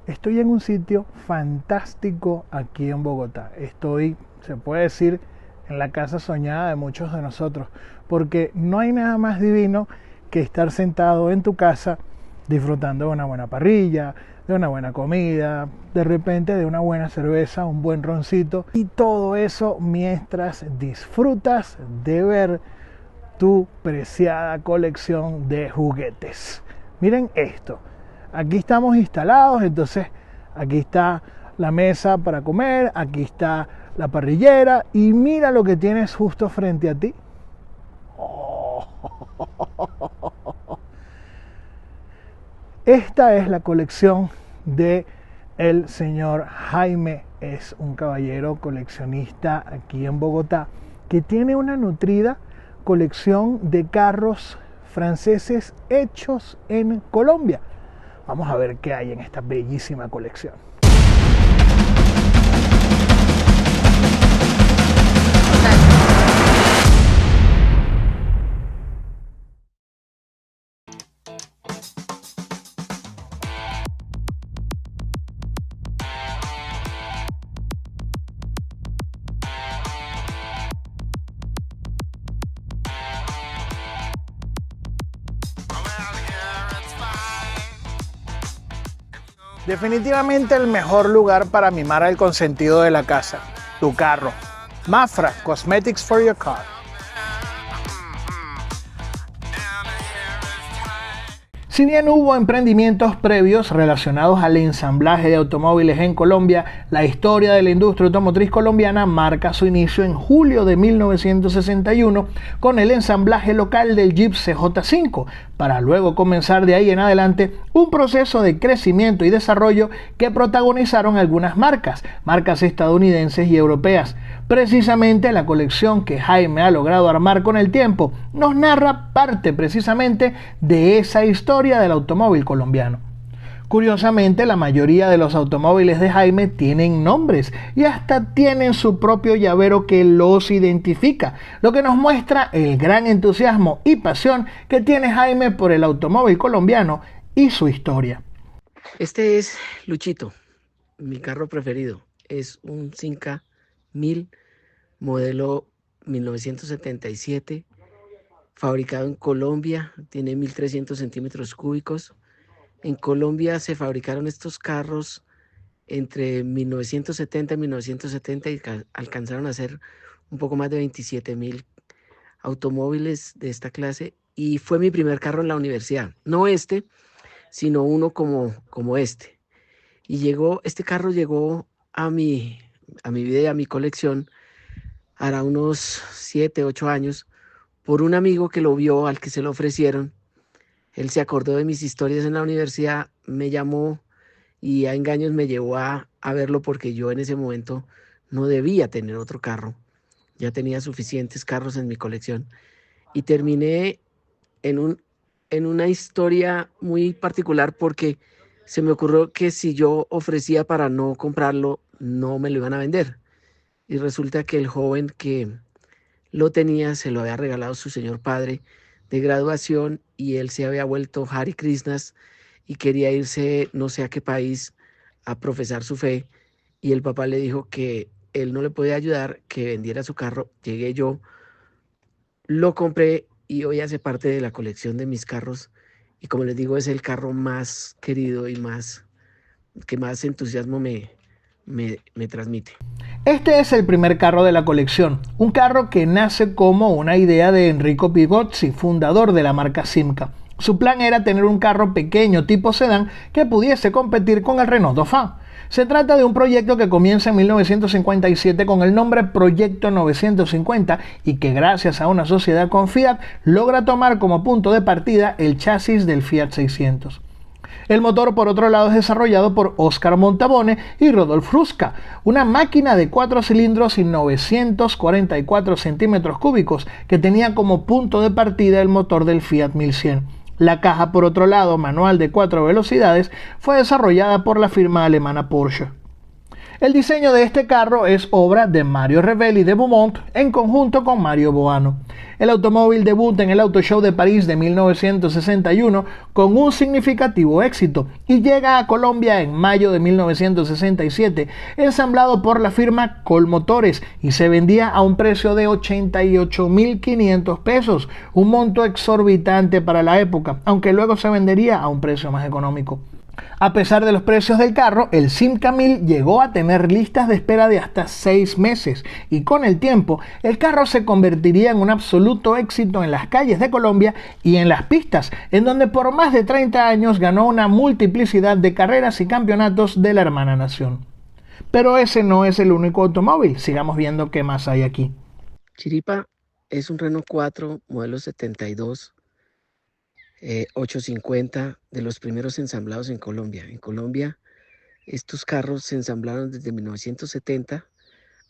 Estoy en un sitio fantástico aquí en Bogotá. Estoy, se puede decir, en la casa soñada de muchos de nosotros, porque no hay nada más divino que estar sentado en tu casa disfrutando de una buena parrilla, de una buena comida, de repente de una buena cerveza, un buen roncito, y todo eso mientras disfrutas de ver tu preciada colección de juguetes. Miren esto. Aquí estamos instalados, entonces aquí está la mesa para comer, aquí está la parrillera y mira lo que tienes justo frente a ti. Oh. Esta es la colección de el señor Jaime, es un caballero coleccionista aquí en Bogotá que tiene una nutrida colección de carros franceses hechos en Colombia. Vamos a ver qué hay en esta bellísima colección. Definitivamente el mejor lugar para mimar al consentido de la casa, tu carro. Mafra, Cosmetics for your car. Si bien hubo emprendimientos previos relacionados al ensamblaje de automóviles en Colombia, la historia de la industria automotriz colombiana marca su inicio en julio de 1961 con el ensamblaje local del Jeep CJ5, para luego comenzar de ahí en adelante un proceso de crecimiento y desarrollo que protagonizaron algunas marcas estadounidenses y europeas. Precisamente la colección que Jaime ha logrado armar con el tiempo nos narra parte precisamente de esa historia del automóvil colombiano. Curiosamente, la mayoría de los automóviles de Jaime tienen nombres y hasta tienen su propio llavero que los identifica, lo que nos muestra el gran entusiasmo y pasión que tiene Jaime por el automóvil colombiano y su historia. Este es Luchito, mi carro preferido. Es un Cinca 1000 modelo 1977, fabricado en Colombia, tiene 1300 centímetros cúbicos. En Colombia se fabricaron estos carros entre 1970 y 1970 y alcanzaron a ser un poco más de 27.000 automóviles de esta clase, y fue mi primer carro en la universidad, no este, sino uno como este. Y este carro llegó a mi vida y a mi colección hará unos 7, 8 años, por un amigo que lo vio, al que se lo ofrecieron. Él se acordó de mis historias en la universidad, me llamó y a engaños me llevó a verlo, porque yo en ese momento no debía tener otro carro. Ya tenía suficientes carros en mi colección. Y terminé en una historia muy particular, porque se me ocurrió que si yo ofrecía para no comprarlo, no me lo iban a vender. Y resulta que el joven que lo tenía se lo había regalado su señor padre de graduación, y él se había vuelto Hare Krishnas y quería irse no sé a qué país a profesar su fe, y el papá le dijo que él no le podía ayudar, que vendiera su carro. Llegué yo, lo compré y hoy hace parte de la colección de mis carros, y como les digo, es el carro más querido y que más entusiasmo me transmite. Este es el primer carro de la colección, un carro que nace como una idea de Enrico Pigozzi, fundador de la marca Simca. Su plan era tener un carro pequeño tipo sedán que pudiese competir con el Renault Dauphin. Se trata de un proyecto que comienza en 1957 con el nombre Proyecto 950 y que, gracias a una sociedad con Fiat, logra tomar como punto de partida el chasis del Fiat 600. El motor, por otro lado, es desarrollado por Oscar Montabone y Rodolphe Rusca, una máquina de 4 cilindros y 944 centímetros cúbicos que tenía como punto de partida el motor del Fiat 1100. La caja, por otro lado, manual de 4 velocidades, fue desarrollada por la firma alemana Porsche. El diseño de este carro es obra de Mario Revelli de Beaumont en conjunto con Mario Boano. El automóvil debuta en el Auto Show de París de 1961 con un significativo éxito y llega a Colombia en mayo de 1967, ensamblado por la firma Colmotores y se vendía a un precio de 88.500 pesos, un monto exorbitante para la época, aunque luego se vendería a un precio más económico. A pesar de los precios del carro, el Simca 1000 llegó a tener listas de espera de hasta 6 meses y con el tiempo el carro se convertiría en un absoluto éxito en las calles de Colombia y en las pistas, en donde por más de 30 años ganó una multiplicidad de carreras y campeonatos de la hermana nación. Pero ese no es el único automóvil, sigamos viendo qué más hay aquí. Chiripa es un Renault 4 modelo 72. 850 de los primeros ensamblados en Colombia. En Colombia, estos carros se ensamblaron desde 1970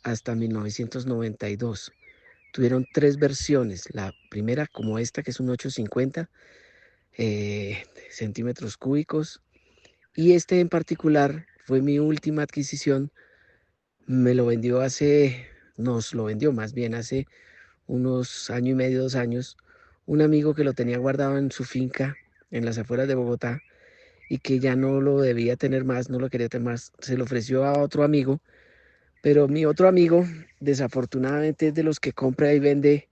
hasta 1992. Tuvieron 3 versiones. La primera, como esta, que es un 850 centímetros cúbicos. Y este en particular fue mi última adquisición. Me lo vendió nos lo vendió más bien hace unos año y medio, 2 años, un amigo que lo tenía guardado en su finca en las afueras de Bogotá y que ya no lo debía tener más, no lo quería tener más, se lo ofreció a otro amigo, pero mi otro amigo desafortunadamente es de los que compra y vende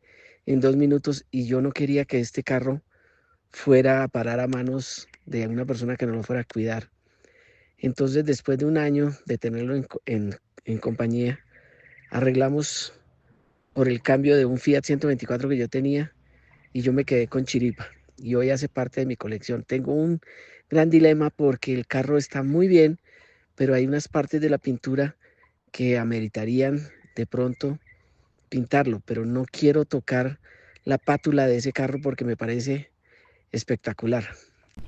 en 2 minutos y yo no quería que este carro fuera a parar a manos de una persona que no lo fuera a cuidar. Entonces, después de un año de tenerlo en compañía, arreglamos por el cambio de un Fiat 124 que yo tenía y yo me quedé con Chiripa y hoy hace parte de mi colección. Tengo un gran dilema porque el carro está muy bien, pero hay unas partes de la pintura que ameritarían de pronto pintarlo, pero no quiero tocar la pátula de ese carro porque me parece espectacular.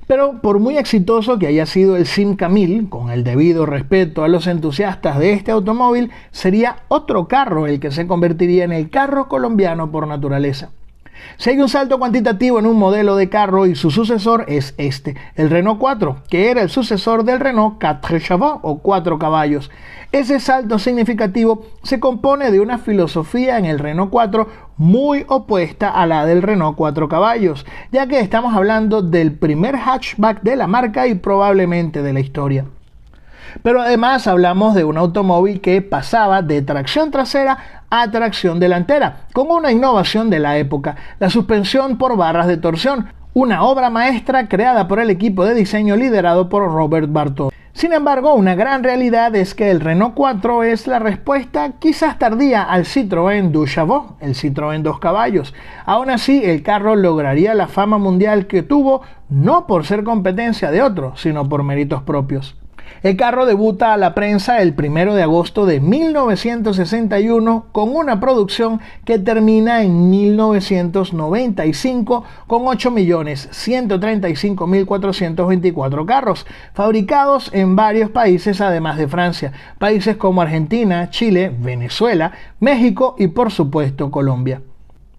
Pero por muy exitoso que haya sido el Simca 1000, con el debido respeto a los entusiastas de este automóvil, sería otro carro el que se convertiría en el carro colombiano por naturaleza. Si hay un salto cuantitativo en un modelo de carro y su sucesor es este, el Renault 4, que era el sucesor del Renault 4 Chevaux o 4 caballos. Ese salto significativo se compone de una filosofía en el Renault 4 muy opuesta a la del Renault 4 caballos, ya que estamos hablando del primer hatchback de la marca y probablemente de la historia. Pero además hablamos de un automóvil que pasaba de tracción trasera a tracción delantera, con una innovación de la época, la suspensión por barras de torsión, una obra maestra creada por el equipo de diseño liderado por Robert Bartaud. Sin embargo, una gran realidad es que el Renault 4 es la respuesta quizás tardía al Citroën du Chavot, el Citroën 2 caballos. Aún así, el carro lograría la fama mundial que tuvo no por ser competencia de otro, sino por méritos propios. El carro debuta a la prensa el 1 de agosto de 1961 con una producción que termina en 1995 con 8.135.424 carros, fabricados en varios países además de Francia, países como Argentina, Chile, Venezuela, México y por supuesto Colombia.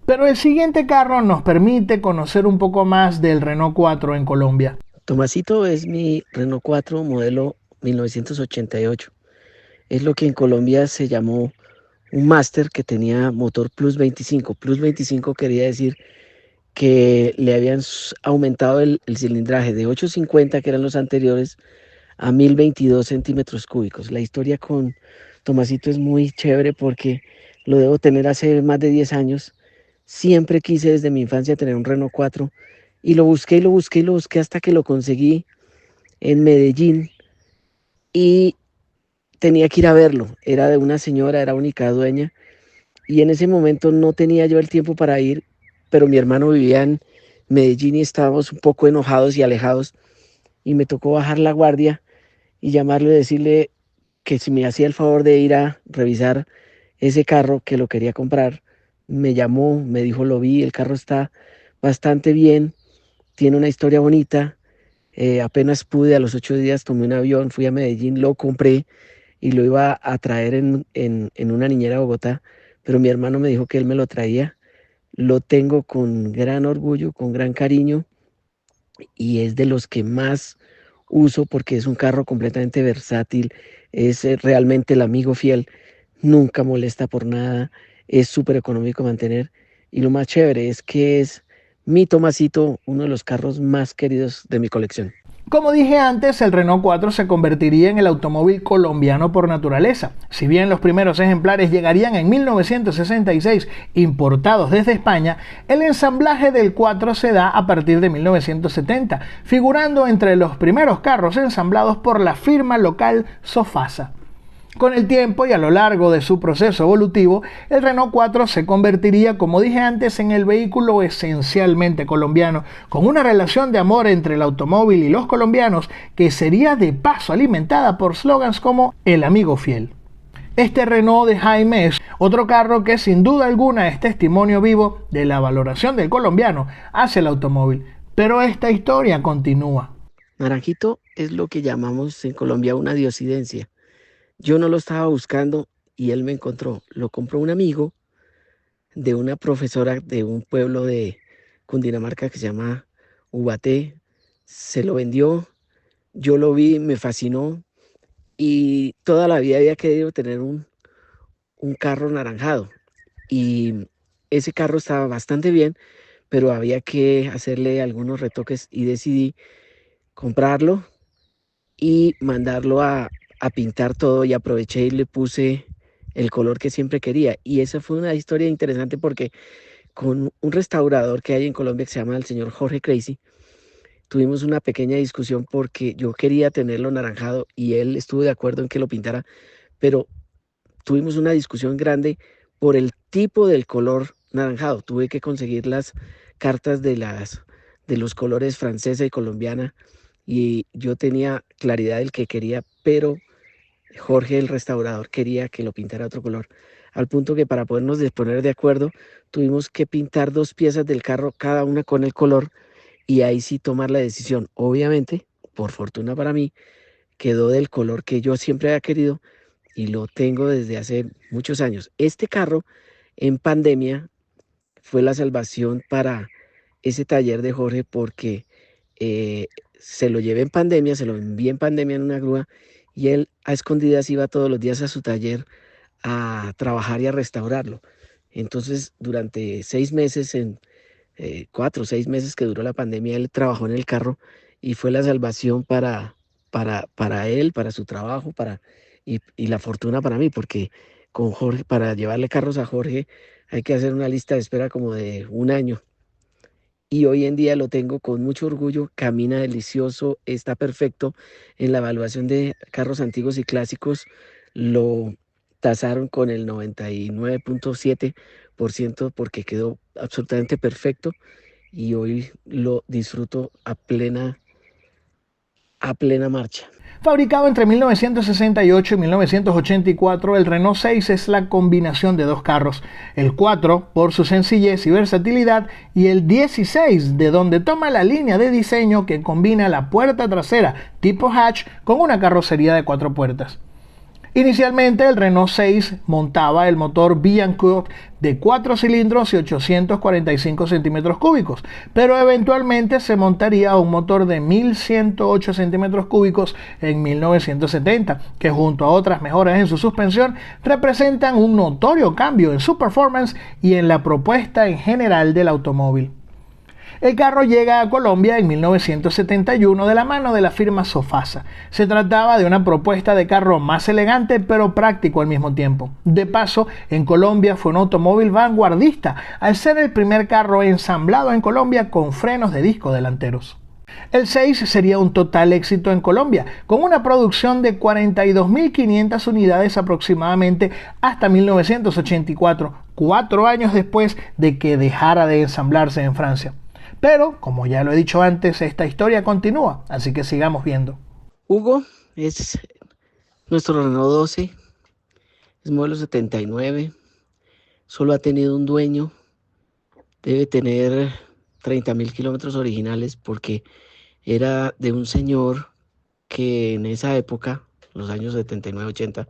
Pero el siguiente carro nos permite conocer un poco más del Renault 4 en Colombia. Tomasito es mi Renault 4 modelo 1988. Es lo que en Colombia se llamó un Master que tenía motor Plus 25. Plus 25 quería decir que le habían aumentado el cilindraje de 850, que eran los anteriores, a 1022 centímetros cúbicos. La historia con Tomasito es muy chévere porque lo debo tener hace más de 10 años. Siempre quise desde mi infancia tener un Renault 4 y lo busqué y lo busqué y lo busqué hasta que lo conseguí en Medellín y tenía que ir a verlo. Era de una señora, era única dueña y en ese momento no tenía yo el tiempo para ir, pero mi hermano vivía en Medellín y estábamos un poco enojados y alejados y me tocó bajar la guardia y llamarle y decirle que si me hacía el favor de ir a revisar ese carro que lo quería comprar. Me llamó, me dijo, lo vi, el carro está bastante bien, tiene una historia bonita. Apenas pude, a los 8 días tomé un avión, fui a Medellín, lo compré y lo iba a traer en una niñera a Bogotá, pero mi hermano me dijo que él me lo traía. Lo tengo con gran orgullo, con gran cariño y es de los que más uso porque es un carro completamente versátil, es realmente el amigo fiel, nunca molesta por nada, es súper económico mantener y lo más chévere es que es mi Tomasito, uno de los carros más queridos de mi colección. Como dije antes, el Renault 4 se convertiría en el automóvil colombiano por naturaleza. Si bien los primeros ejemplares llegarían en 1966 importados desde España, el ensamblaje del 4 se da a partir de 1970, figurando entre los primeros carros ensamblados por la firma local Sofasa. Con el tiempo y a lo largo de su proceso evolutivo, el Renault 4 se convertiría, como dije antes, en el vehículo esencialmente colombiano, con una relación de amor entre el automóvil y los colombianos que sería de paso alimentada por slogans como el amigo fiel. Este Renault de Jaime es otro carro que sin duda alguna es testimonio vivo de la valoración del colombiano hacia el automóvil, pero esta historia continúa. Naranjito es lo que llamamos en Colombia una diosidencia. Yo no lo estaba buscando y él me encontró. Lo compró un amigo de una profesora de un pueblo de Cundinamarca que se llama Ubaté. Se lo vendió, yo lo vi, me fascinó y toda la vida había querido tener un carro naranjado. Y ese carro estaba bastante bien, pero había que hacerle algunos retoques y decidí comprarlo y mandarlo a pintar todo y aproveché y le puse el color que siempre quería. Y esa fue una historia interesante porque con un restaurador que hay en Colombia que se llama el señor Jorge Crazy, tuvimos una pequeña discusión porque yo quería tenerlo naranjado y él estuvo de acuerdo en que lo pintara, pero tuvimos una discusión grande por el tipo del color naranjado. Tuve que conseguir las cartas de los colores francesa y colombiana y yo tenía claridad del que quería, pero Jorge, el restaurador, quería que lo pintara otro color, al punto que para podernos poner de acuerdo, tuvimos que pintar dos piezas del carro, cada una con el color, y ahí sí tomar la decisión. Obviamente, por fortuna para mí, quedó del color que yo siempre había querido y lo tengo desde hace muchos años. Este carro en pandemia fue la salvación para ese taller de Jorge porque se lo llevé en pandemia, se lo envié en pandemia en una grúa y él a escondidas iba todos los días a su taller a trabajar y a restaurarlo. Entonces, durante 6 meses, en 4 o 6 meses que duró la pandemia, él trabajó en el carro y fue la salvación para él, para su trabajo, y la fortuna para mí, porque con Jorge, para llevarle carros a Jorge, hay que hacer una lista de espera como de un año y hoy en día lo tengo con mucho orgullo, camina delicioso, está perfecto. En la evaluación de carros antiguos y clásicos lo tasaron con el 99.7% porque quedó absolutamente perfecto y hoy lo disfruto a plena marcha. Fabricado entre 1968 y 1984, el Renault 6 es la combinación de dos carros, el 4 por su sencillez y versatilidad y el 16 de donde toma la línea de diseño que combina la puerta trasera tipo hatch con una carrocería de 4 puertas. Inicialmente el Renault 6 montaba el motor Billancourt de 4 cilindros y 845 centímetros cúbicos, pero eventualmente se montaría un motor de 1108 centímetros cúbicos en 1970, que junto a otras mejoras en su suspensión representan un notorio cambio en su performance y en la propuesta en general del automóvil. El carro llega a Colombia en 1971 de la mano de la firma Sofasa. Se trataba de una propuesta de carro más elegante pero práctico al mismo tiempo. De paso, en Colombia fue un automóvil vanguardista al ser el primer carro ensamblado en Colombia con frenos de disco delanteros. El 6 sería un total éxito en Colombia, con una producción de 42.500 unidades aproximadamente hasta 1984, 4 años después de que dejara de ensamblarse en Francia. Pero, como ya lo he dicho antes, esta historia continúa, así que sigamos viendo. Hugo es nuestro Renault 12, es modelo 79, solo ha tenido un dueño, debe tener 30.000 kilómetros originales porque era de un señor que en esa época, los años 79-80,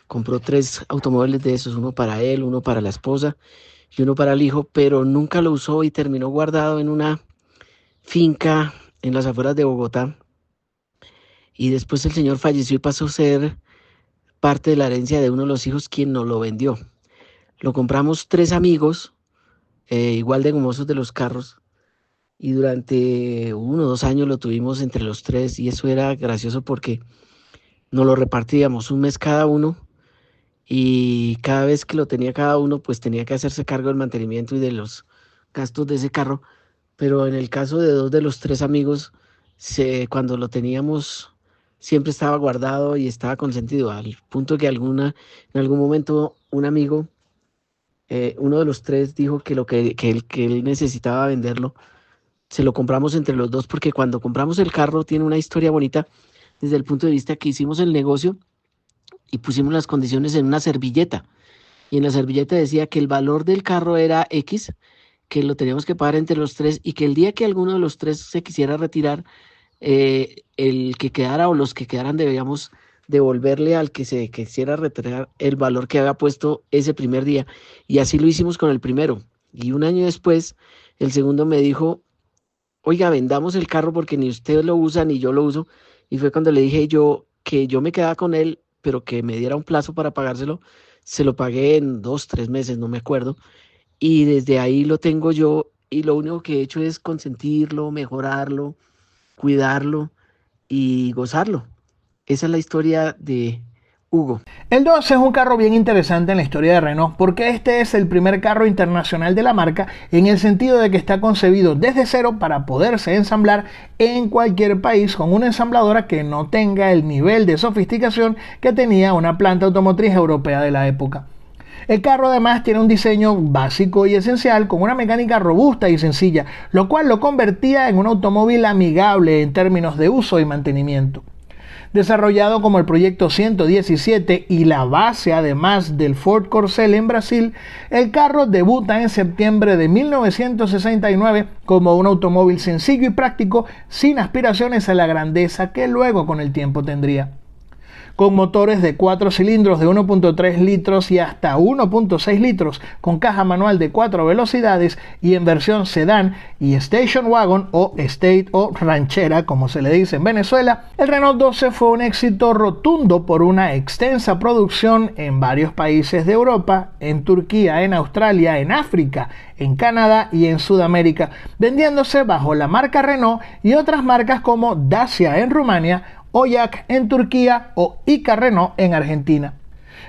compró 3 automóviles de esos, uno para él, uno para la esposa y uno para el hijo, pero nunca lo usó y terminó guardado en una finca en las afueras de Bogotá. y después el señor falleció y pasó a ser parte de la herencia de uno de los hijos quien nos lo vendió. Lo compramos tres amigos, igual de gomosos de los carros, y durante 1 o 2 años lo tuvimos entre los tres y eso era gracioso porque nos lo repartíamos un mes cada uno y cada vez que lo tenía cada uno pues tenía que hacerse cargo del mantenimiento y de los gastos de ese carro, pero en el caso de dos de los tres amigos, cuando lo teníamos siempre estaba guardado y estaba consentido, al punto que en algún momento un amigo, uno de los tres dijo que, que él necesitaba venderlo. Se lo compramos entre los dos porque cuando compramos el carro tiene una historia bonita desde el punto de vista que hicimos el negocio y pusimos las condiciones en una servilleta. Y en la servilleta decía que el valor del carro era X, que lo teníamos que pagar entre los tres y que el día que alguno de los tres se quisiera retirar, el que quedara o los que quedaran debíamos devolverle al que se quisiera retirar el valor que había puesto ese primer día. Y así lo hicimos con el primero. Y un año después, el segundo me dijo, oiga, vendamos el carro porque ni usted lo usa ni yo lo uso. Y fue cuando le dije yo que yo me quedaba con él, pero que me diera un plazo para pagárselo. Se lo pagué en 2, 3 meses, no me acuerdo. Y desde ahí lo tengo yo y lo único que he hecho es consentirlo, mejorarlo, cuidarlo y gozarlo. Esa es la historia de Hugo. El 12 es un carro bien interesante en la historia de Renault porque este es el primer carro internacional de la marca en el sentido de que está concebido desde cero para poderse ensamblar en cualquier país con una ensambladora que no tenga el nivel de sofisticación que tenía una planta automotriz europea de la época. El carro además tiene un diseño básico y esencial con una mecánica robusta y sencilla, lo cual lo convertía en un automóvil amigable en términos de uso y mantenimiento. Desarrollado como el proyecto 117 y la base además del Ford Corcel en Brasil, el carro debuta en septiembre de 1969 como un automóvil sencillo y práctico sin aspiraciones a la grandeza que luego con el tiempo tendría. Con motores de 4 cilindros de 1.3 litros y hasta 1.6 litros, con caja manual de 4 velocidades y en versión sedán y station wagon o estate o ranchera, como se le dice en Venezuela, el Renault 12 fue un éxito rotundo por una extensa producción en varios países de Europa, en Turquía, en Australia, en África, en Canadá y en Sudamérica, vendiéndose bajo la marca Renault y otras marcas como Dacia en Rumania, Oyak en Turquía o Ica Renault en Argentina.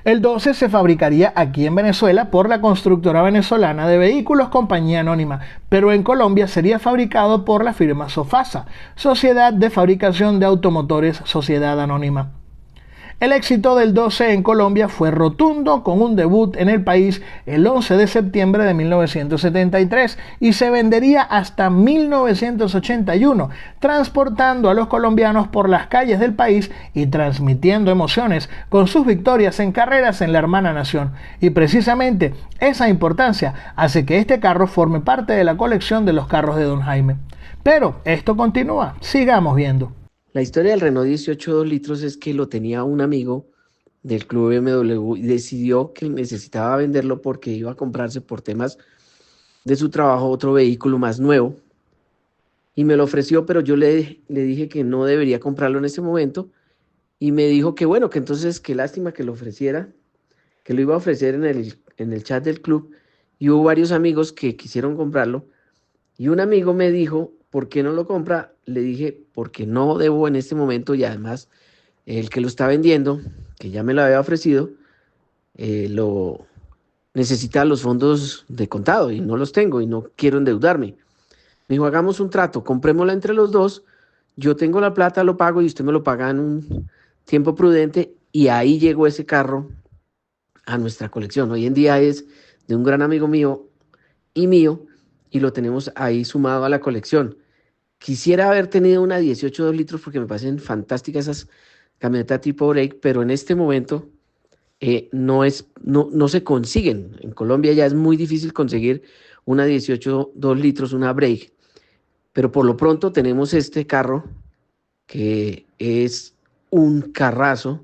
El 12 se fabricaría aquí en Venezuela por la constructora venezolana de vehículos Compañía Anónima, pero en Colombia sería fabricado por la firma Sofasa, Sociedad de Fabricación de Automotores Sociedad Anónima. El éxito del 12 en Colombia fue rotundo con un debut en el país el 11 de septiembre de 1973 y se vendería hasta 1981, transportando a los colombianos por las calles del país y transmitiendo emociones con sus victorias en carreras en la hermana nación. Y precisamente esa importancia hace que este carro forme parte de la colección de los carros de Don Jaime. Pero esto continúa, sigamos viendo. La historia del Renault 18 2 litros es que lo tenía un amigo del club BMW y decidió que necesitaba venderlo porque iba a comprarse por temas de su trabajo otro vehículo más nuevo y me lo ofreció, pero yo le dije que no debería comprarlo en ese momento y me dijo que bueno, que entonces qué lástima que lo ofreciera, que lo iba a ofrecer en el chat del club y hubo varios amigos que quisieron comprarlo y un amigo me dijo, ¿por qué no lo compra? Le dije, porque no debo en este momento y además el que lo está vendiendo, que ya me lo había ofrecido, lo necesita los fondos de contado y no los tengo y no quiero endeudarme. Me dijo, hagamos un trato, comprémosla entre los dos, yo tengo la plata, lo pago y usted me lo paga en un tiempo prudente y ahí llegó ese carro a nuestra colección. Hoy en día es de un gran amigo mío y mío y lo tenemos ahí sumado a la colección. Quisiera haber tenido una 18 2 litros porque me parecen fantásticas esas camionetas tipo break, pero en este momento no se consiguen. En Colombia ya es muy difícil conseguir una 18 2 litros, una break. Pero por lo pronto tenemos este carro que es un carrazo,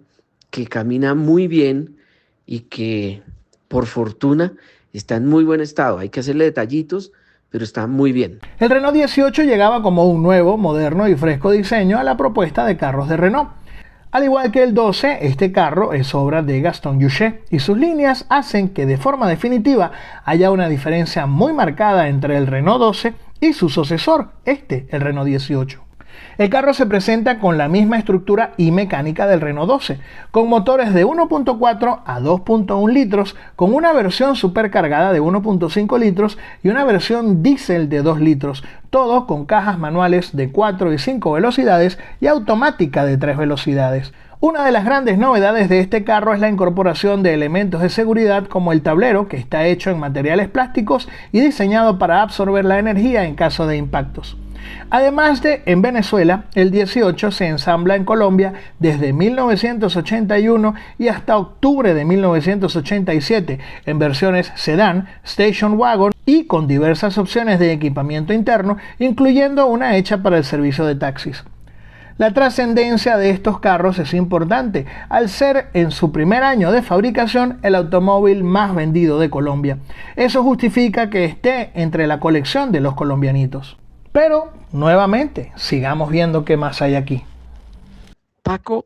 que camina muy bien y que por fortuna está en muy buen estado. Hay que hacerle detallitos, pero está muy bien. El Renault 18 llegaba como un nuevo, moderno y fresco diseño a la propuesta de carros de Renault. Al igual que el 12, este carro es obra de Gaston Juchet y sus líneas hacen que de forma definitiva haya una diferencia muy marcada entre el Renault 12 y su sucesor, el Renault 18. El carro se presenta con la misma estructura y mecánica del Renault 12, con motores de 1.4 a 2.1 litros, con una versión supercargada de 1.5 litros y una versión diésel de 2 litros, todos con cajas manuales de 4 y 5 velocidades y automática de 3 velocidades. Una de las grandes novedades de este carro es la incorporación de elementos de seguridad como el tablero, que está hecho en materiales plásticos y diseñado para absorber la energía en caso de impactos. Además de en Venezuela, el 18 se ensambla en Colombia desde 1981 y hasta octubre de 1987 en versiones sedán, station wagon y con diversas opciones de equipamiento interno, incluyendo una hecha para el servicio de taxis. La trascendencia de estos carros es importante, al ser en su primer año de fabricación el automóvil más vendido de Colombia. Eso justifica que esté entre la colección de los colombianitos. Pero, nuevamente, sigamos viendo qué más hay aquí. Paco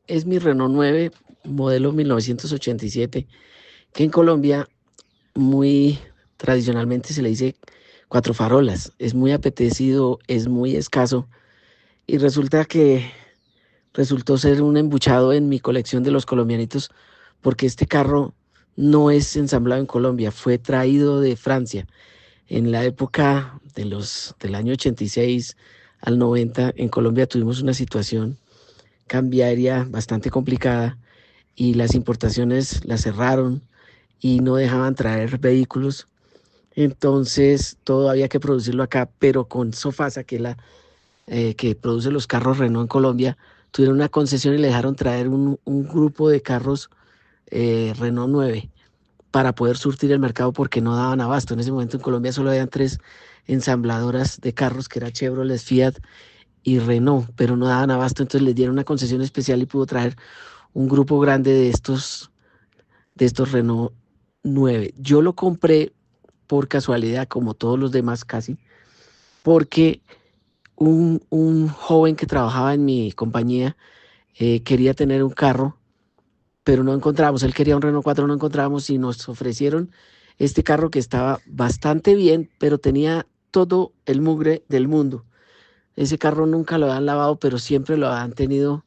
es mi Renault 9, modelo 1987, que en Colombia muy tradicionalmente se le dice cuatro farolas. Es muy apetecido, es muy escaso y resultó ser un embuchado en mi colección de los colombianitos porque este carro no es ensamblado en Colombia, fue traído de Francia. En la época del año 86 al 90, en Colombia tuvimos una situación cambiaria bastante complicada y las importaciones las cerraron y no dejaban traer vehículos. Entonces todo había que producirlo acá, pero con Sofasa, que es la que produce los carros Renault en Colombia, tuvieron una concesión y le dejaron traer un grupo de carros Renault 9 para poder surtir el mercado porque no daban abasto. En ese momento en Colombia solo habían 3 ensambladoras de carros, que era Chevrolet, Fiat y Renault, pero no daban abasto, entonces les dieron una concesión especial y pudo traer un grupo grande de estos Renault 9. Yo lo compré por casualidad, como todos los demás casi, porque un joven que trabajaba en mi compañía quería tener un carro, pero no encontrábamos. Él quería un Renault 4, no encontrábamos y nos ofrecieron este carro que estaba bastante bien, pero tenía todo el mugre del mundo. Ese carro nunca lo habían lavado, pero siempre lo habían tenido,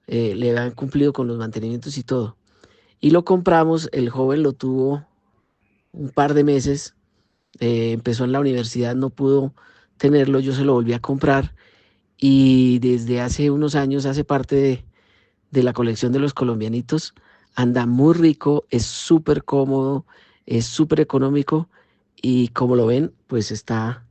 le habían cumplido con los mantenimientos y todo. Y lo compramos, el joven lo tuvo un par de meses, empezó en la universidad, no pudo tenerlo, yo se lo volví a comprar y desde hace unos años hace parte de la colección de los colombianitos. Anda muy rico, es súper cómodo, es súper económico y como lo ven, pues está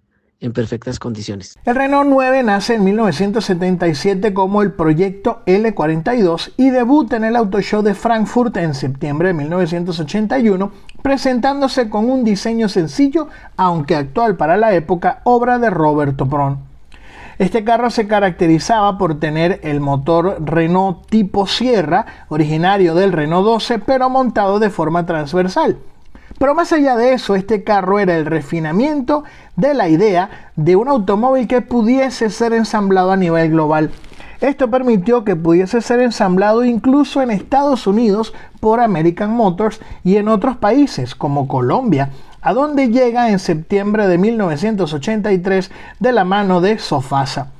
en perfectas condiciones. El Renault 9 nace en 1977 como el proyecto L42 y debuta en el Auto Show de Frankfurt en septiembre de 1981, presentándose con un diseño sencillo, aunque actual para la época, obra de Roberto Pron. Este carro se caracterizaba por tener el motor Renault tipo Sierra, originario del Renault 12, pero montado de forma transversal. Pero más allá de eso, este carro era el refinamiento de la idea de un automóvil que pudiese ser ensamblado a nivel global. Esto permitió que pudiese ser ensamblado incluso en Estados Unidos por American Motors y en otros países como Colombia, a donde llega en septiembre de 1983 de la mano de Sofasa.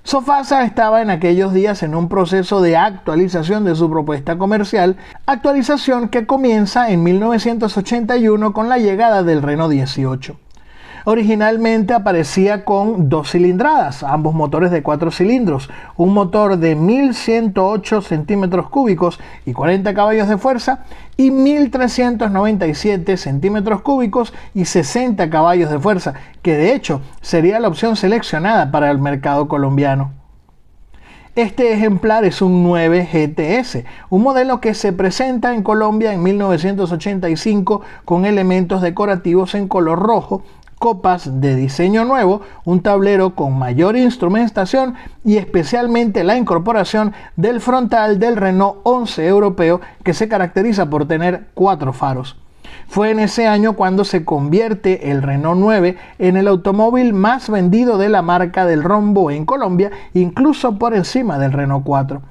Sofasa estaba en aquellos días en un proceso de actualización de su propuesta comercial, actualización que comienza en 1981 con la llegada del Renault 18. Originalmente aparecía con 2 cilindradas, ambos motores de 4 cilindros, un motor de 1108 centímetros cúbicos y 40 caballos de fuerza y 1397 centímetros cúbicos y 60 caballos de fuerza, que de hecho sería la opción seleccionada para el mercado colombiano. Este ejemplar es un 9 GTS, un modelo que se presenta en Colombia en 1985 con elementos decorativos en color rojo, copas de diseño nuevo, un tablero con mayor instrumentación y especialmente la incorporación del frontal del Renault 11 europeo, que se caracteriza por tener 4 faros. Fue en ese año cuando se convierte el Renault 9 en el automóvil más vendido de la marca del rombo en Colombia, incluso por encima del Renault 4.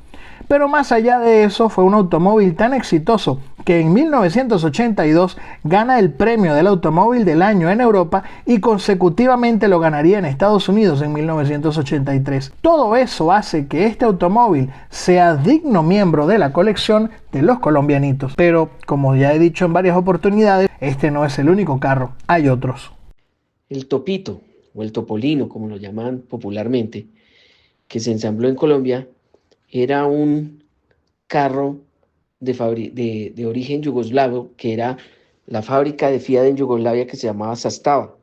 Pero más allá de eso, fue un automóvil tan exitoso que en 1982 gana el premio del automóvil del año en Europa y consecutivamente lo ganaría en Estados Unidos en 1983. Todo eso hace que este automóvil sea digno miembro de la colección de los colombianitos. Pero, como ya he dicho en varias oportunidades, este no es el único carro, hay otros. El Topito, o el Topolino, como lo llaman popularmente, que se ensambló en Colombia, era un carro de origen yugoslavo, que era la fábrica de Fiat en Yugoslavia que se llamaba Zastava.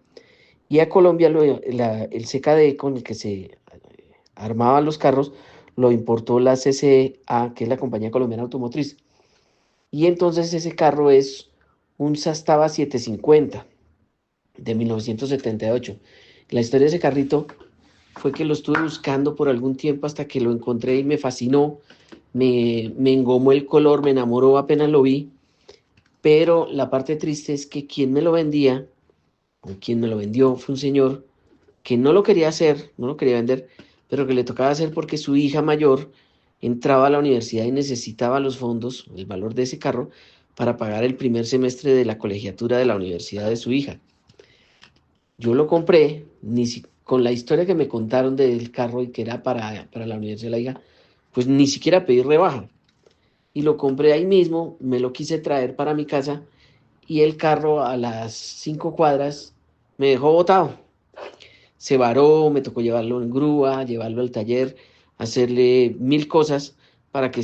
Y a Colombia el CKD con el que se armaban los carros lo importó la CCA, que es la Compañía Colombiana Automotriz. Y entonces ese carro es un Zastava 750 de 1978. La historia de ese carrito fue que lo estuve buscando por algún tiempo hasta que lo encontré y me fascinó, me engomó el color, me enamoró apenas lo vi, pero la parte triste es que quien me lo vendía, o quien me lo vendió, fue un señor que no lo quería hacer, no lo quería vender, pero que le tocaba hacer porque su hija mayor entraba a la universidad y necesitaba los fondos, el valor de ese carro, para pagar el primer semestre de la colegiatura de la universidad de su hija. Yo lo compré, con la historia que me contaron del carro y que era para la universidad de la hija, pues ni siquiera pedí rebaja. Y lo compré ahí mismo, me lo quise traer para mi casa y el carro a las 5 cuadras me dejó botado. Se varó, me tocó llevarlo en grúa, llevarlo al taller, hacerle 1000 cosas para que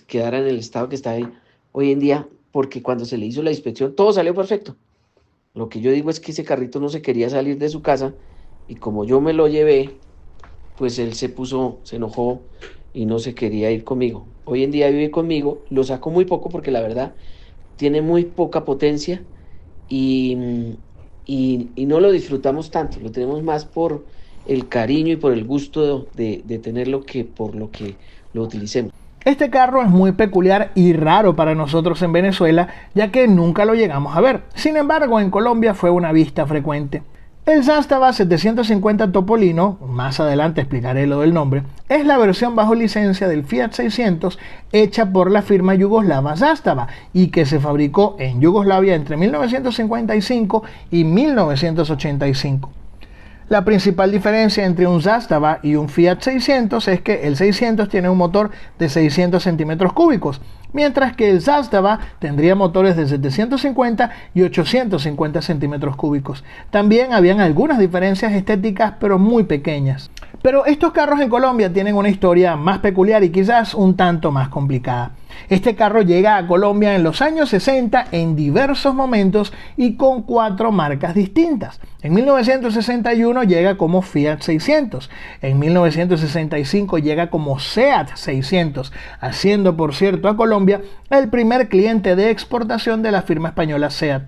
quedara en el estado que está ahí hoy en día, porque cuando se le hizo la inspección todo salió perfecto. Lo que yo digo es que ese carrito no se quería salir de su casa y como yo me lo llevé, pues él se enojó y no se quería ir conmigo. Hoy en día vive conmigo, lo saco muy poco porque la verdad tiene muy poca potencia y no lo disfrutamos tanto, lo tenemos más por el cariño y por el gusto de tenerlo que por lo que lo utilicemos. Este carro es muy peculiar y raro para nosotros en Venezuela, ya que nunca lo llegamos a ver. Sin embargo, en Colombia fue una vista frecuente. El Zastava 750 Topolino, más adelante explicaré lo del nombre, es la versión bajo licencia del Fiat 600 hecha por la firma yugoslava Zastava y que se fabricó en Yugoslavia entre 1955 y 1985. La principal diferencia entre un Zastava y un Fiat 600 es que el 600 tiene un motor de 600 centímetros cúbicos, mientras que el Zastava tendría motores de 750 y 850 centímetros cúbicos. También habían algunas diferencias estéticas, pero muy pequeñas. Pero estos carros en Colombia tienen una historia más peculiar y quizás un tanto más complicada. Este carro llega a Colombia en los años 60 en diversos momentos y con 4 marcas distintas. En 1961 llega como Fiat 600, en 1965 llega como Seat 600, haciendo por cierto a Colombia el primer cliente de exportación de la firma española Seat.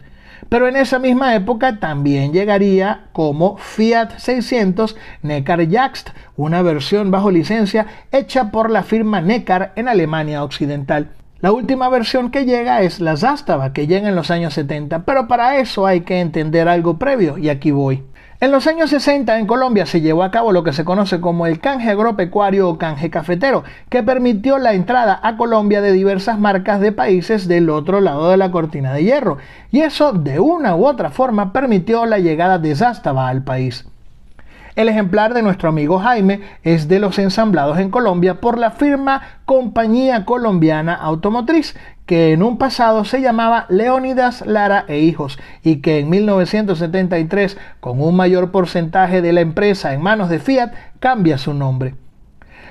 Pero en esa misma época también llegaría como Fiat 600 Neckar Jagd, una versión bajo licencia hecha por la firma Neckar en Alemania Occidental. La última versión que llega es la Zastava, que llega en los años 70, pero para eso hay que entender algo previo, y aquí voy. En los años 60 en Colombia se llevó a cabo lo que se conoce como el canje agropecuario o canje cafetero, que permitió la entrada a Colombia de diversas marcas de países del otro lado de la cortina de hierro, y eso de una u otra forma permitió la llegada de Zastava al país. El ejemplar de nuestro amigo Jaime es de los ensamblados en Colombia por la firma Compañía Colombiana Automotriz, que en un pasado se llamaba Leónidas Lara e Hijos y que en 1973, con un mayor porcentaje de la empresa en manos de Fiat, cambia su nombre.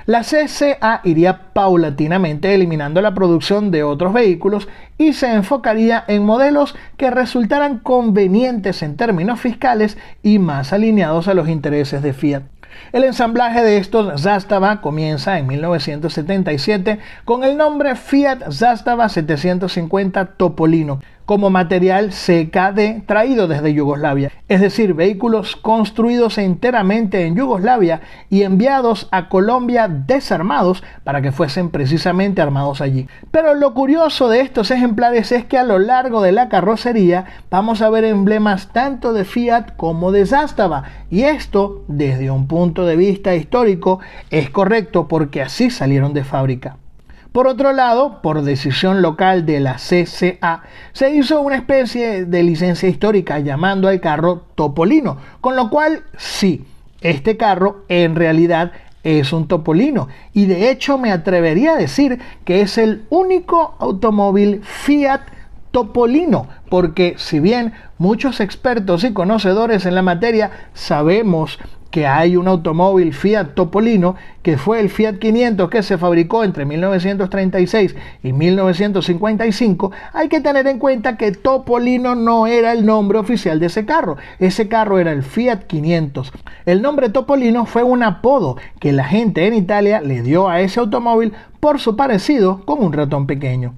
La CCA iría paulatinamente eliminando la producción de otros vehículos y se enfocaría en modelos que resultaran convenientes en términos fiscales y más alineados a los intereses de Fiat. El ensamblaje de estos Zastava comienza en 1977 con el nombre Fiat Zastava 750 Topolino, como material CKD traído desde Yugoslavia, es decir, vehículos construidos enteramente en Yugoslavia y enviados a Colombia desarmados para que fuesen precisamente armados allí. Pero lo curioso de estos ejemplares es que a lo largo de la carrocería vamos a ver emblemas tanto de Fiat como de Zastava, y esto desde un punto de vista histórico es correcto porque así salieron de fábrica. Por otro lado, por decisión local de la CCA, se hizo una especie de licencia histórica llamando al carro Topolino, con lo cual sí, este carro en realidad es un Topolino, y de hecho me atrevería a decir que es el único automóvil Fiat Topolino, porque si bien muchos expertos y conocedores en la materia sabemos que hay un automóvil Fiat Topolino, que fue el Fiat 500 que se fabricó entre 1936 y 1955, hay que tener en cuenta que Topolino no era el nombre oficial de ese carro. Ese carro era el Fiat 500. El nombre Topolino fue un apodo que la gente en Italia le dio a ese automóvil por su parecido con un ratón pequeño.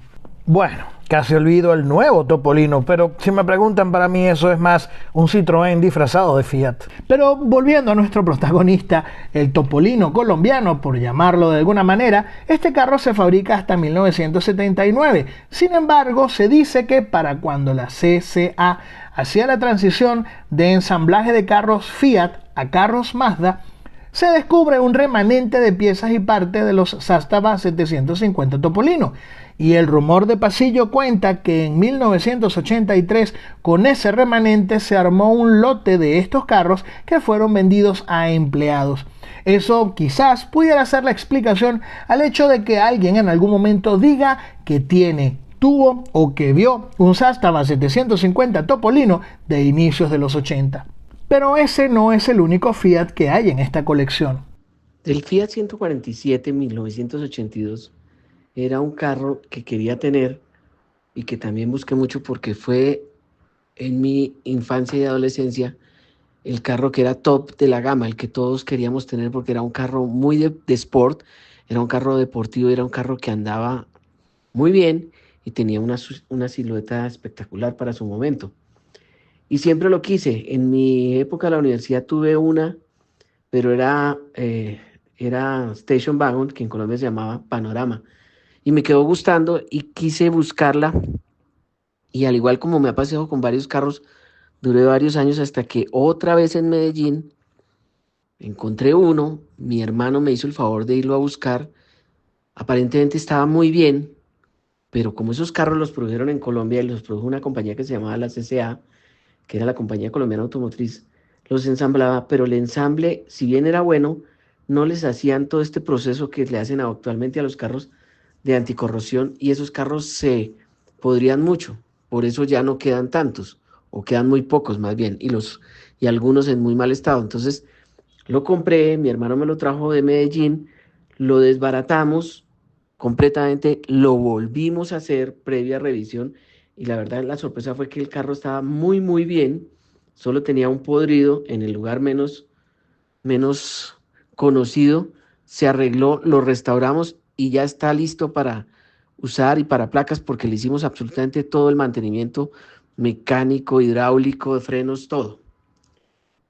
Bueno, casi olvido el nuevo Topolino, pero si me preguntan, para mí eso es más un Citroën disfrazado de Fiat. Pero volviendo a nuestro protagonista, el Topolino colombiano, por llamarlo de alguna manera, este carro se fabrica hasta 1979. Sin embargo, se dice que para cuando la CCA hacía la transición de ensamblaje de carros Fiat a carros Mazda, se descubre un remanente de piezas y partes de los Zastava 750 Topolino. Y el rumor de pasillo cuenta que en 1983 con ese remanente se armó un lote de estos carros que fueron vendidos a empleados. Eso quizás pudiera ser la explicación al hecho de que alguien en algún momento diga que tuvo o que vio un Zastava 750 Topolino de inicios de los 80. Pero ese no es el único Fiat que hay en esta colección. El Fiat 147 1982 era un carro que quería tener y que también busqué mucho porque fue en mi infancia y adolescencia el carro que era top de la gama, el que todos queríamos tener porque era un carro muy de sport, era un carro deportivo, era un carro que andaba muy bien y tenía una silueta espectacular para su momento. Y siempre lo quise. En mi época de la universidad tuve una, pero era Station Wagon, que en Colombia se llamaba Panorama. Y me quedó gustando y quise buscarla. Y al igual como me ha pasado con varios carros, duré varios años hasta que otra vez en Medellín encontré uno. Mi hermano me hizo el favor de irlo a buscar. Aparentemente estaba muy bien, pero como esos carros los produjeron en Colombia y los produjo una compañía que se llamaba la CCA, que era la compañía colombiana automotriz, los ensamblaba, pero el ensamble, si bien era bueno, no les hacían todo este proceso que le hacen actualmente a los carros de anticorrosión, y esos carros se podrían mucho, por eso ya no quedan tantos, o quedan muy pocos más bien, y algunos en muy mal estado. Entonces lo compré, mi hermano me lo trajo de Medellín, lo desbaratamos completamente, lo volvimos a hacer previa revisión, y la verdad la sorpresa fue que el carro estaba muy muy bien, solo tenía un podrido en el lugar menos conocido, se arregló, lo restauramos y ya está listo para usar y para placas porque le hicimos absolutamente todo el mantenimiento mecánico, hidráulico, de frenos, todo.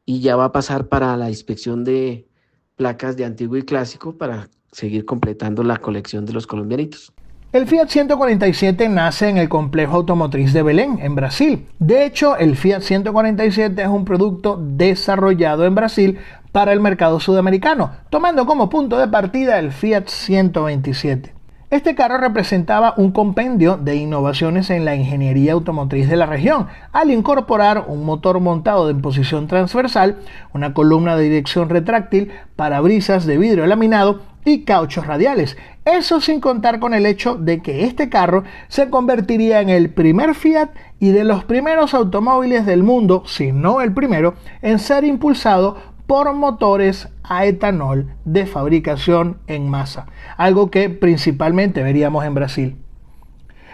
Y ya va a pasar para la inspección de placas de antiguo y clásico para seguir completando la colección de los colombianitos. El Fiat 147 nace en el complejo automotriz de Belém, en Brasil. De hecho, el Fiat 147 es un producto desarrollado en Brasil para el mercado sudamericano, tomando como punto de partida el Fiat 127. Este carro representaba un compendio de innovaciones en la ingeniería automotriz de la región, al incorporar un motor montado en posición transversal, una columna de dirección retráctil, parabrisas de vidrio laminado y cauchos radiales. Eso sin contar con el hecho de que este carro se convertiría en el primer Fiat y de los primeros automóviles del mundo, si no el primero, en ser impulsado por motores a etanol de fabricación en masa, algo que principalmente veríamos en Brasil.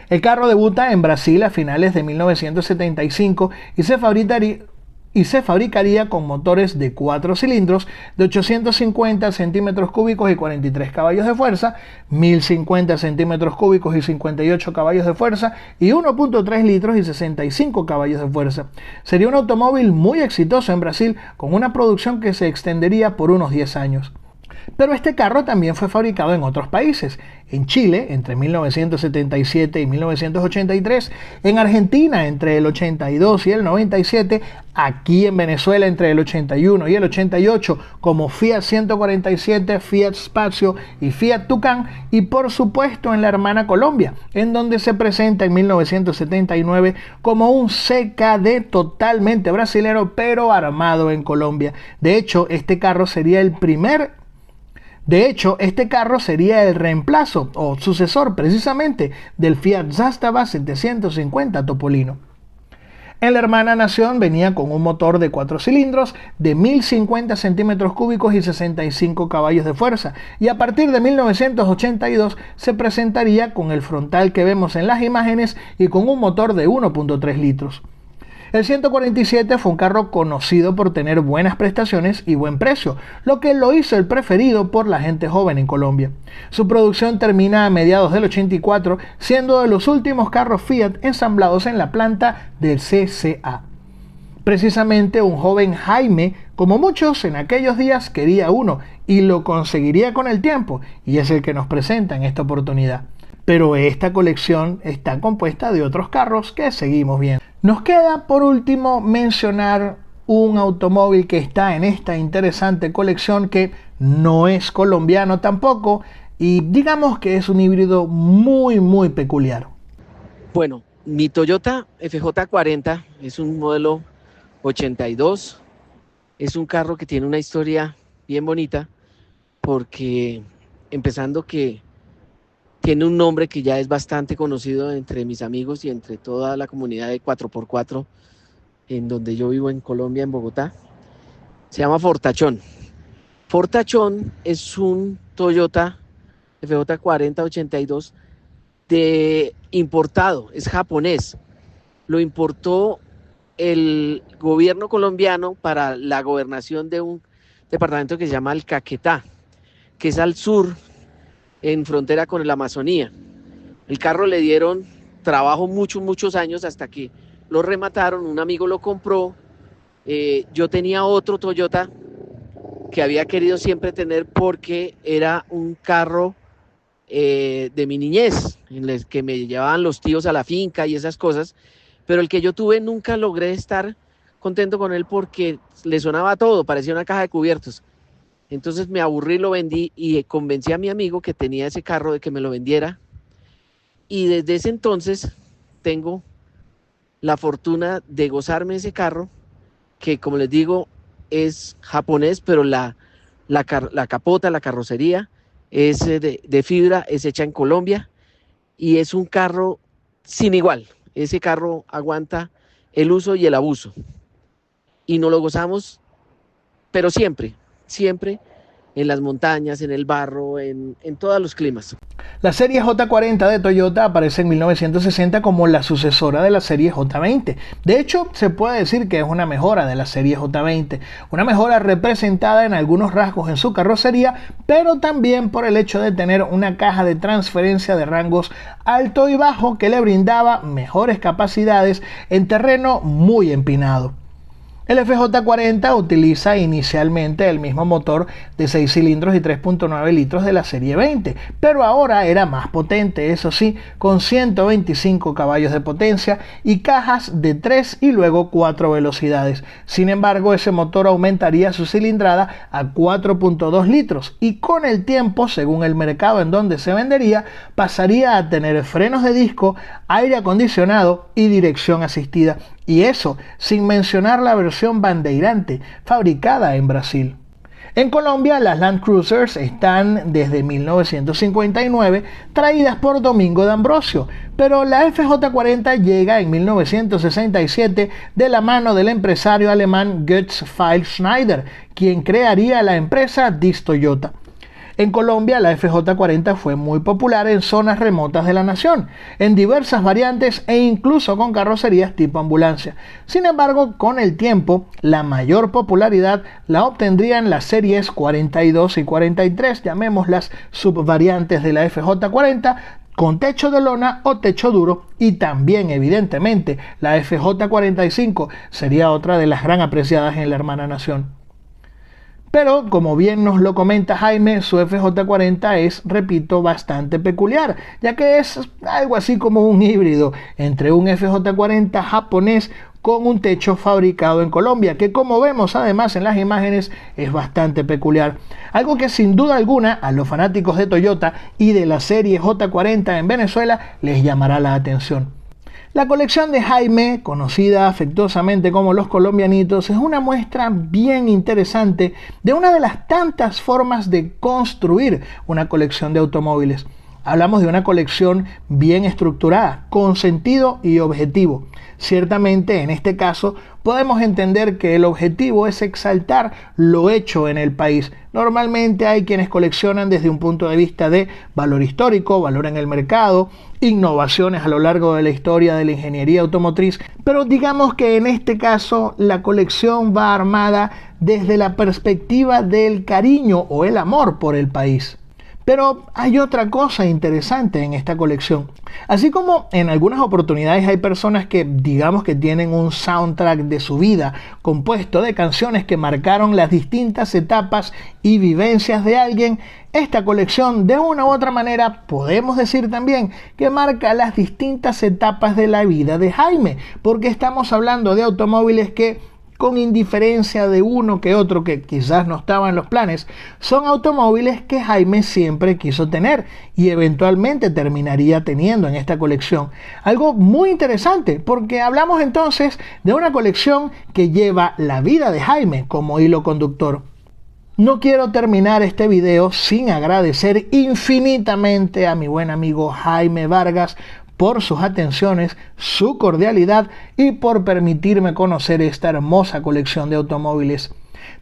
El carro debuta en Brasil a finales de 1975 y se fabricaría y se fabricaría con motores de 4 cilindros de 850 centímetros cúbicos y 43 caballos de fuerza, 1050 centímetros cúbicos y 58 caballos de fuerza y 1.3 litros y 65 caballos de fuerza. Sería un automóvil muy exitoso en Brasil con una producción que se extendería por unos 10 años. Pero este carro también fue fabricado en otros países. En Chile, entre 1977 y 1983, en Argentina, entre el 82 y el 97, aquí en Venezuela, entre el 81 y el 88, como Fiat 147, Fiat Spacio y Fiat Tucán, y por supuesto en la hermana Colombia, en donde se presenta en 1979 como un CKD totalmente brasilero, pero armado en Colombia. De hecho, este carro sería el reemplazo o sucesor precisamente del Fiat Zastava 750 Topolino. En la hermana Nación venía con un motor de 4 cilindros de 1050 centímetros cúbicos y 65 caballos de fuerza, y a partir de 1982 se presentaría con el frontal que vemos en las imágenes y con un motor de 1.3 litros. El 147 fue un carro conocido por tener buenas prestaciones y buen precio, lo que lo hizo el preferido por la gente joven en Colombia. Su producción termina a mediados del 84, siendo de los últimos carros Fiat ensamblados en la planta del CCA. Precisamente un joven Jaime, como muchos en aquellos días, quería uno y lo conseguiría con el tiempo, y es el que nos presenta en esta oportunidad. Pero esta colección está compuesta de otros carros que seguimos viendo. Nos queda por último mencionar un automóvil que está en esta interesante colección, que no es colombiano tampoco, y digamos que es un híbrido muy peculiar. Bueno, mi Toyota FJ40 es un modelo 82. Es un carro que tiene una historia bien bonita, porque empezando que tiene un nombre que ya es bastante conocido entre mis amigos y entre toda la comunidad de 4x4 en donde yo vivo en Colombia, en Bogotá. Se llama Fortachón. Fortachón es un Toyota FJ40 82 de importado, es japonés. Lo importó el gobierno colombiano para la gobernación de un departamento que se llama el Caquetá, que es al sur, en frontera con la Amazonía. El carro le dieron trabajo muchos años hasta que lo remataron, un amigo lo compró. Yo tenía otro Toyota que había querido siempre tener porque era un carro de mi niñez, en el que me llevaban los tíos a la finca y esas cosas, pero el que yo tuve nunca logré estar contento con él porque le sonaba todo, parecía una caja de cubiertos. Entonces me aburrí, lo vendí y convencí a mi amigo que tenía ese carro de que me lo vendiera. Y desde ese entonces tengo la fortuna de gozarme ese carro, que como les digo es japonés, pero la capota, la carrocería es de fibra, es hecha en Colombia y es un carro sin igual. Ese carro aguanta el uso y el abuso. Y nos lo gozamos, pero siempre en las montañas, en el barro, en todos los climas. La serie J40 de Toyota aparece en 1960 como la sucesora de la serie J20. De hecho, se puede decir que es una mejora de la serie J20, una mejora representada en algunos rasgos en su carrocería, pero también por el hecho de tener una caja de transferencia de rangos alto y bajo que le brindaba mejores capacidades en terreno muy empinado. El FJ40 utiliza inicialmente el mismo motor de 6 cilindros y 3.9 litros de la serie 20, pero ahora era más potente, eso sí, con 125 caballos de potencia y cajas de 3 y luego 4 velocidades. Sin embargo, ese motor aumentaría su cilindrada a 4.2 litros y con el tiempo, según el mercado en donde se vendería, pasaría a tener frenos de disco, aire acondicionado y dirección asistida. Y eso sin mencionar la versión bandeirante, fabricada en Brasil. En Colombia, las Land Cruisers están desde 1959 traídas por Domingo de Ambrosio, pero la FJ40 llega en 1967 de la mano del empresario alemán Götz Pfeil Schneider, quien crearía la empresa Diss Toyota. En Colombia, la FJ40 fue muy popular en zonas remotas de la nación, en diversas variantes e incluso con carrocerías tipo ambulancia. Sin embargo, con el tiempo, la mayor popularidad la obtendrían las series 42 y 43, llamémoslas subvariantes de la FJ40, con techo de lona o techo duro, y también evidentemente la FJ45 sería otra de las gran apreciadas en la hermana nación. Pero, como bien nos lo comenta Jaime, su FJ40 es, repito, bastante peculiar, ya que es algo así como un híbrido entre un FJ40 japonés con un techo fabricado en Colombia, que como vemos además en las imágenes es bastante peculiar. Algo que sin duda alguna a los fanáticos de Toyota y de la serie J40 en Venezuela les llamará la atención. La colección de Jaime, conocida afectuosamente como Los Colombianitos, es una muestra bien interesante de una de las tantas formas de construir una colección de automóviles. Hablamos de una colección bien estructurada, con sentido y objetivo. Ciertamente, en este caso, podemos entender que el objetivo es exaltar lo hecho en el país. Normalmente hay quienes coleccionan desde un punto de vista de valor histórico, valor en el mercado, innovaciones a lo largo de la historia de la ingeniería automotriz, pero digamos que en este caso la colección va armada desde la perspectiva del cariño o el amor por el país. Pero hay otra cosa interesante en esta colección. Así como en algunas oportunidades hay personas que digamos que tienen un soundtrack de su vida compuesto de canciones que marcaron las distintas etapas y vivencias de alguien, esta colección de una u otra manera podemos decir también que marca las distintas etapas de la vida de Jaime, porque estamos hablando de automóviles que, con indiferencia de uno que otro que quizás no estaba en los planes, son automóviles que Jaime siempre quiso tener y eventualmente terminaría teniendo en esta colección. Algo muy interesante, porque hablamos entonces de una colección que lleva la vida de Jaime como hilo conductor. No quiero terminar este video sin agradecer infinitamente a mi buen amigo Jaime Vargas por sus atenciones, su cordialidad y por permitirme conocer esta hermosa colección de automóviles.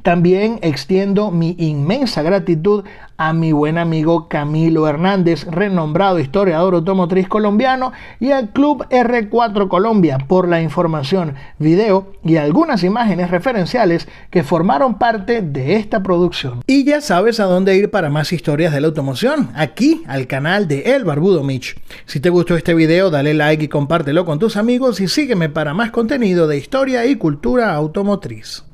También extiendo mi inmensa gratitud a mi buen amigo Camilo Hernández, renombrado historiador automotriz colombiano, y al Club R4 Colombia por la información, video y algunas imágenes referenciales que formaron parte de esta producción. Y ya sabes a dónde ir para más historias de la automoción, aquí al canal de El Barbudo Mitch. Si te gustó este video, dale like y compártelo con tus amigos y sígueme para más contenido de historia y cultura automotriz.